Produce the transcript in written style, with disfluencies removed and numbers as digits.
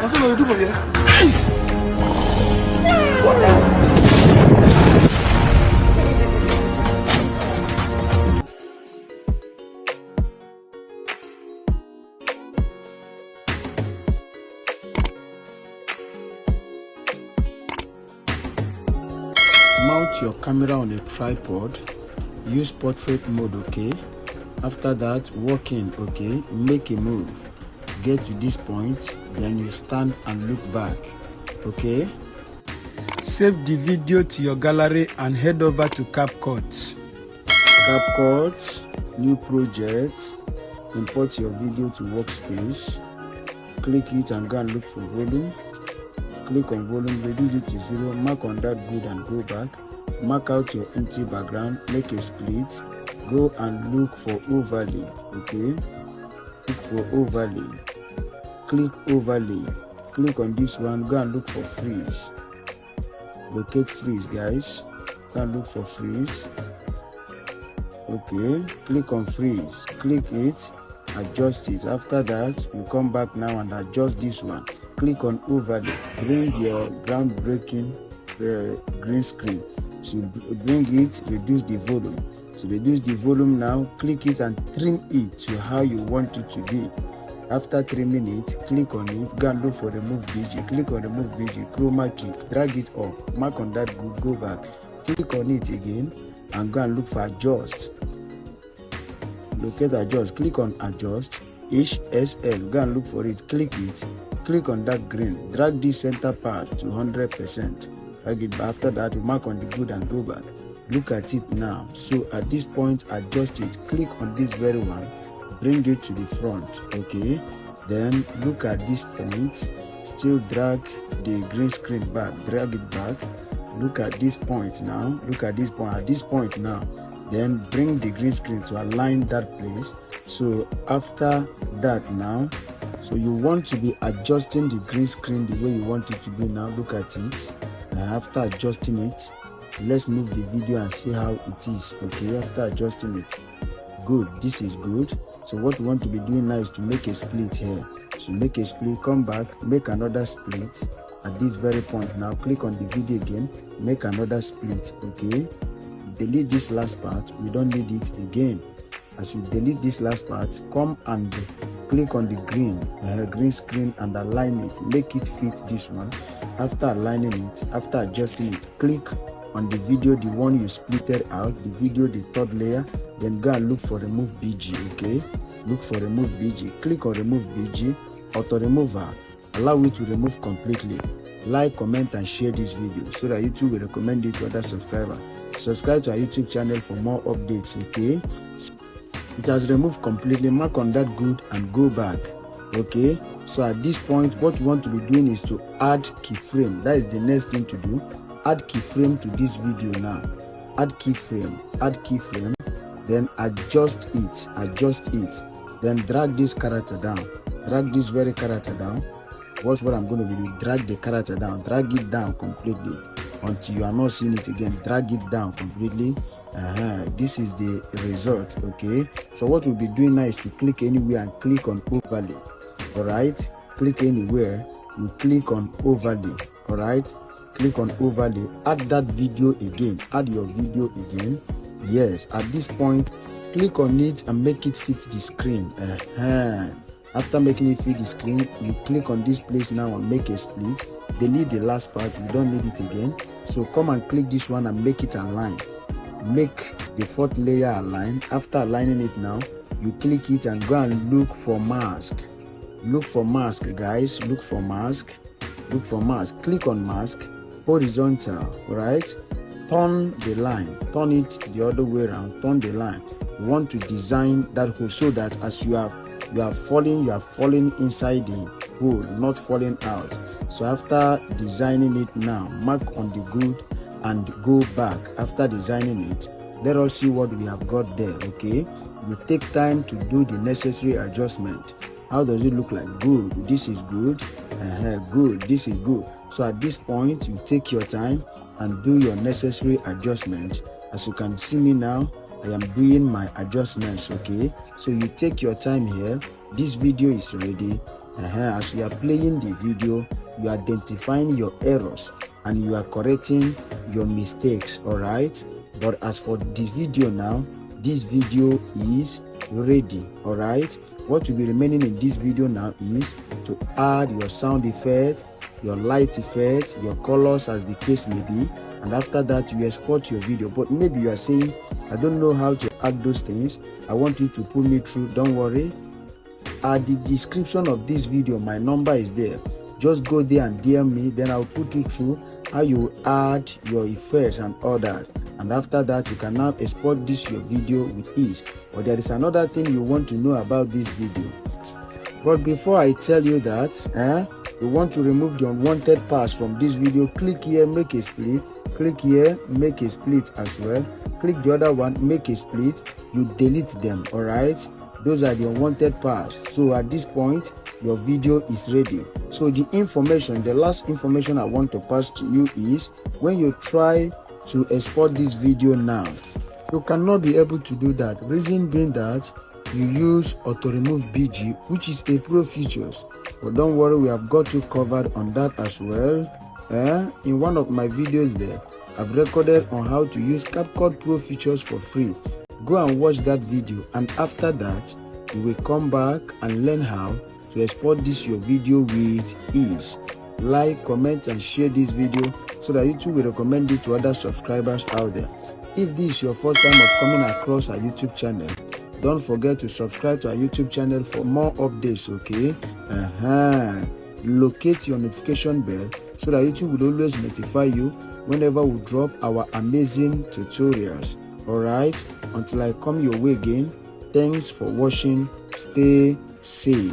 That's what we do for you. Mount your camera on a tripod, use portrait mode, okay? After that, walk in, okay? Make a move, get to this point, then you stand and look back, okay? Save the video to your gallery and head over to CapCut. CapCut, new project, import your video to workspace, click it and go and look for volume. Click on volume, reduce it to 0, mark on that good and go back. Mark out your empty background, make a split, go and look for overlay, okay? Look for overlay, click overlay, click on this one, go and look for freeze. Locate freeze, guys, go and look for freeze, okay? Click on freeze, click it, adjust it. After that, you come back now and adjust this one. Click on overlay, bring your groundbreaking green screen. So bring it, reduce the volume. So reduce the volume now, click it and trim it to how you want it to be. After trimming it, click on it, go and look for remove BG. Click on remove BG, chroma key, drag it up, mark on that good, go back. Click on it again and go and look for adjust. Locate adjust, click on adjust, HSL, go and look for it, click it. Click on that green, drag this center part to 100%. Drag it back. After that, you mark on the good and go back. Look at it now. So at this point, adjust it. Click on this very one, bring it to the front, okay? Then look at this point, still drag the green screen back, drag it back. Look at this point now, look at this point, at this point now. Then bring the green screen to align that place. So after that now, so you want to be adjusting the green screen the way you want it to be now. Look at it. After adjusting it, let's move the video and see how it is, okay? After adjusting it, good, this is good. So what we want to be doing now is to make a split here. So make a split, come back, make another split at this very point. Now click on the video again, make another split, okay? Delete this last part, we don't need it again. As you delete this last part, come and click on the green screen and align it, make it fit this one. After aligning it, after adjusting it, click on the video, the one you splitted out, the video, the third layer, then go and look for remove BG, okay? Look for remove BG, click on remove BG, auto remover, allow it to remove completely. Like, comment and share this video so that YouTube will recommend it to other subscribers. Subscribe to our YouTube channel for more updates, okay? It has removed completely, mark on that good and go back, okay? So at this point, what you want to be doing is to add keyframe. That is the next thing to do. Add keyframe to this video now. Add keyframe, then adjust it, then drag this character down, drag this very character down. Watch what I'm going to do. Drag the character down, drag it down completely until you are not seeing it again. Drag it down completely. This is the result, okay? So what we'll be doing now is to click anywhere and click on overlay. All right, click anywhere, you click on overlay. All right, click on overlay, add that video again, add your video again. Yes, at this point, click on it and make it fit the screen. After making it fit the screen, you click on this place now and make a split. Delete the last part, we don't need it again. So come and click this one and make it align. Make the fourth layer align. After aligning it now, you click it and go and look for mask. Look for mask, guys. Look for mask. Look for mask. Click on mask. Horizontal, right? Turn the line. Turn it the other way around. Turn the line. You want to design that hole so that as you are falling inside the hole, not falling out. So after designing it now, mark on the good and go back. After designing it, let us see what we have got there, okay? You take time to do the necessary adjustment. How does it look like? Good, this is good, good, this is good. So at this point, you take your time and do your necessary adjustment. As you can see me now, I am doing my adjustments, okay? So you take your time here. This video is ready. As you are playing the video, you are identifying your errors and you are correcting your mistakes. All right, but as for this video now, this video is ready. All right, what will be remaining in this video now is to add your sound effect, your light effect, your colors, as the case may be, and after that you export your video. But maybe you are saying, I don't know how to add those things. I want you to put me through. Don't worry, at the description of this video my number is there. Just go there and DM me, then I'll put you through how you add your effects and all that. And after that you can now export this your video with ease. But there is another thing you want to know about this video. But before I tell you that, you want to remove the unwanted parts from this video, click here, make a split. Click here, make a split as well. Click the other one, make a split. You delete them. All right, those are the unwanted parts. So at this point your video is ready. So the information, the last information I want to pass to you is, when you try to export this video now, you cannot be able to do that. Reason being that you use auto remove BG, which is a pro features. But don't worry, we have got you covered on that as well. In one of my videos there, I've recorded on how to use CapCut Pro features for free. Go and watch that video, and after that you will come back and learn how to export this your video with ease. Like, comment and share this video so that YouTube will recommend it to other subscribers out there. If this is your first time of coming across our YouTube channel, don't forget to subscribe to our YouTube channel for more updates, okay? Locate your notification bell so that YouTube will always notify you whenever we drop our amazing tutorials. Alright, until I come your way again, thanks for watching. Stay safe.